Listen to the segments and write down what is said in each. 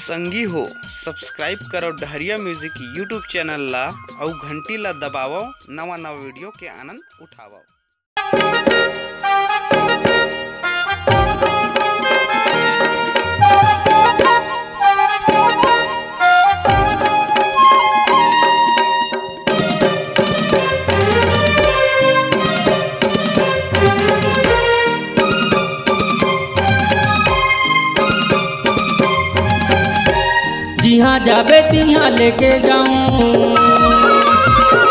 संगी हो सब्सक्राइब करो डहरिया म्यूजिक यूट्यूब चैनल ला और घंटी ला दबावो नवा नवा वीडियो के आनंद उठावो। जिहाँ जाबे तिहाँ लेके जाऊं,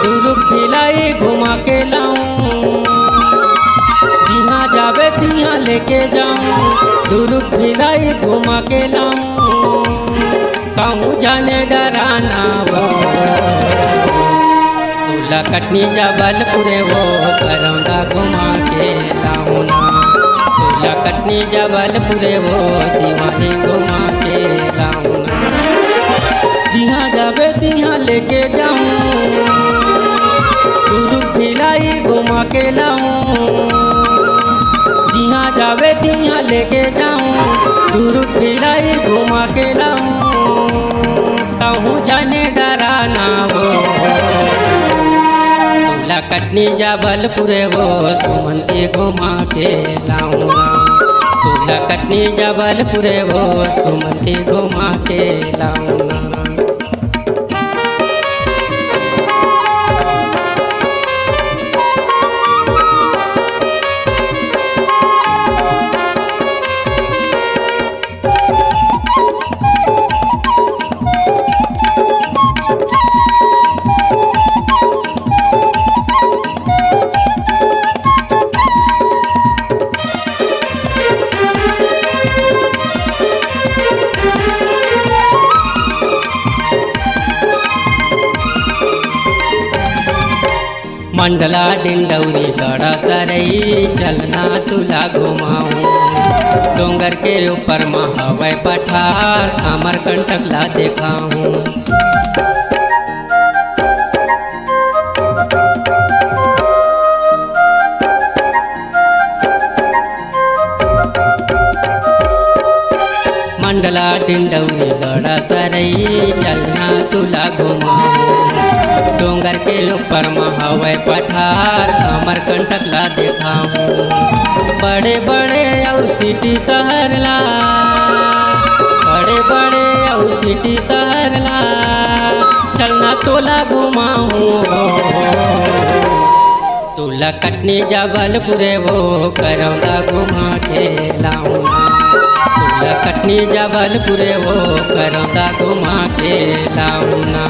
दूर खिलाई घुमा के लाऊं। जिहाँ जाबे तिहाँ लेके जाऊं, दूर खिलाई घुमा के लाऊं। कहूँ जाने डराना वो तुला कटनी जबलपुर वो करौंदा घुमा के लाऊं ना। तुला कटनी जबलपुर वो दीवानी घुमा के लाऊं ना। जिहाँ जाबे तिहाँ लेके जाऊं, दूर खिलाई घुमा के लाऊं। जिहाँ जाबे तिहाँ लेके जाऊं, दूर खिलाई घुमा के लाऊं। कहूँ जाने डराना वो तुला कटनी जबलपुर वो सुमंती घुमा के लाऊंगा। तुला कटनी जबलपुर वो सुमंती घुमा के लाऊंगा। मंडला डिंडौरी गड़ा सरई चलना तुला घुमाऊं। डोंगर के ऊपर महावै पठार अमर कंटक ला देखाऊं। मंडला डिंडौरी गड़ा सरई चलना तुला घुमाऊं। डोंगर के ऊपर महावै पठार अमर कंटक ला देखाऊं। बड़े बड़े और सिटी शहर ला, बड़े बड़े और सिटी शहर ला चलना तोला घुमाऊं। तुला कटनी जबलपुर वो करौंदा घुमा के लाऊंगा। तुला कटनी जबलपुर वो करौंदा घुमा के लाऊंगा।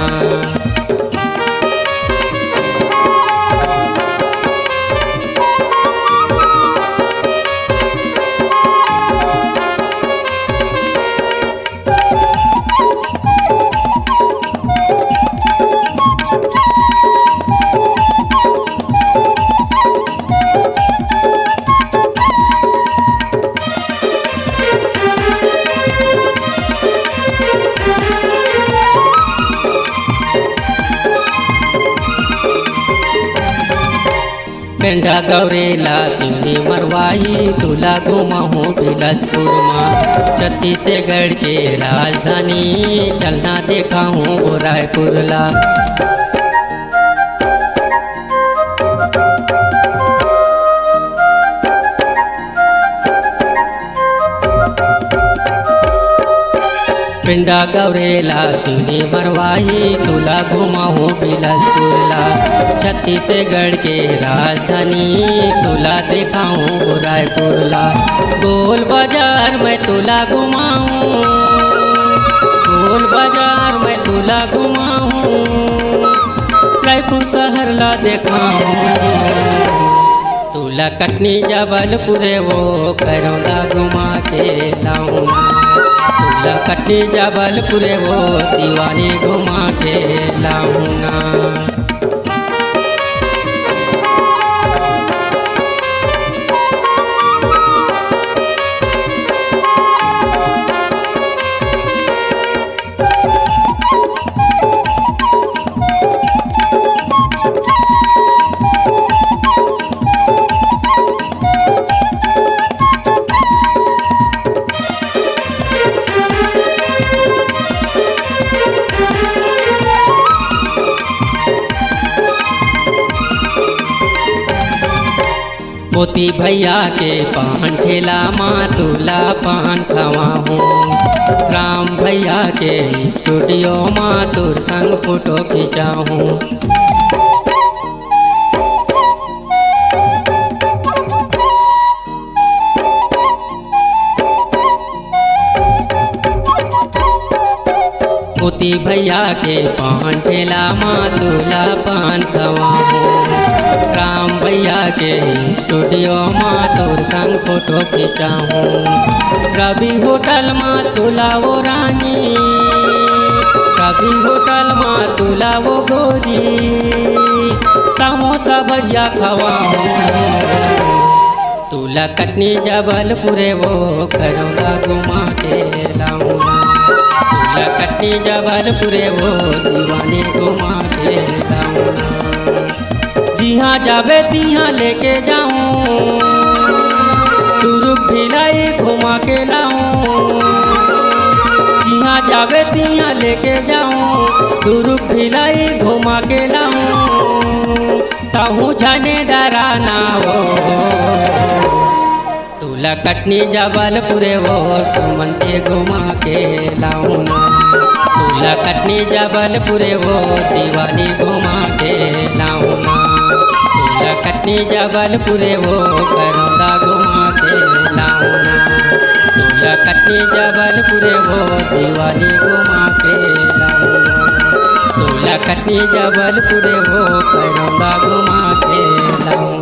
पेंडा गौरेला सिंधी मरवाही तुला घुमाऊं बिलासपुर माँ। छत्तीसगढ़ के राजधानी चलना देखाऊं रायपुर ला। पिंडा गौरेला सिंधी मरवाही तुला घुमाऊं बिलासपुर ला। छत्तीसगढ़ के राजधानी तुला दिखाऊं रायपुर ला। गोल बाजार में तुला घुमाऊं, गोल बाजार में तुला घुमाऊं। रायपुर शहर ला दिखाऊं। तुला कटनी जबलपुर वो करौंदा घुमा के लाऊंगा। तुला कटनी जबलपुर वो दीवानी घुमा के लाऊंगा। मोती भैया के पान ठेला माँ तुला पान खवाहूँ। राम भैया के स्टूडियो माँ तुर संग फोटो खिंचाहूँ। मोती भैया के पान ठेला माँ तुला पान खवाहूँ। राम भैया के स्टूडियो माँ तोर संग फोटो खिंचाहूँ। रवि होटल माँ तुला वो रानी, रवि होटल माँ तुला वो गोरी, समोसा भजिया खवाहूँ। तुला कटनी जबलपुरे वो खरौंदा घुमा के लाऊंगा। तुला कटनी जबलपुरे वो दीवाने घुमा के लाऊंगा। जिहाँ जाबे तिहाँ लेके जाऊँ, तुरुक भिलाई घुमा के लाऊं। जिहाँ जाबे तिहाँ लेके जाऊँ, तुरुक भिलाई घुमा के लाऊं। ताहू जाने डराना हो, तुला कटनी जबलपुरे वो सुमंती घुमा के लाऊं। तुला कटनी जबलपुरे वो दीवानी घुमा के लाऊं। तुला कटनी जबलपुरे वो करौंदा घुमा के लाऊं। तुला कटनी जबलपुरे वो दीवानी घुमा के लाऊं। तुला कटनी जबलपुरे वो करौंदा घुमा के लाऊं।